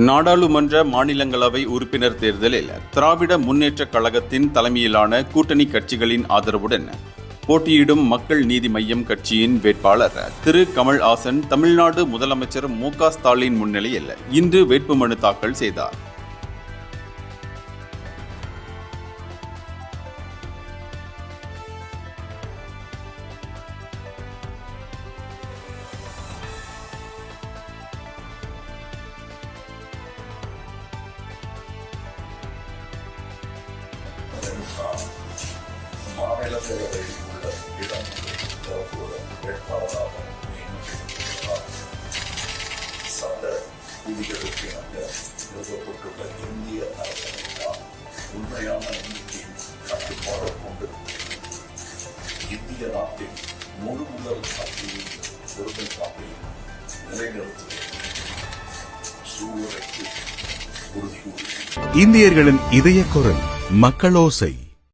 நாடாளுமன்ற மாநிலங்களவை உறுப்பினர் தேர்தலில் திராவிட முன்னேற்றக் கழகத்தின் தலைமையிலான கூட்டணி கட்சிகளின் ஆதரவுடன் போட்டியிடும் மக்கள் நீதி மய்யம் கட்சியின் வேட்பாளர் திரு கமல்ஹாசன் தமிழ்நாடு முதலமைச்சர் மு.க. ஸ்டாலின் முன்னிலையில் இன்று வேட்புமனு தாக்கல் செய்தார். மாநிலங்களவையில் உள்ள வேட்பாளராக சட்ட விதிகளுக்கு இணங்க நிறுவப்பட்டுள்ள இந்திய அரசியலால் உண்மையான எண்ணிக்கையின் கட்டுப்பாடு கொண்டிருக்கிறது. இந்திய நாட்டின் முழு முதல் சக்தியின் ஒருமைப்பாட்டையும் நிலைநிறுத்துவது சூழலுக்கு உறுதி கூறுகிறது. இந்தியர்களின் இதய குரல் மக்களோசை.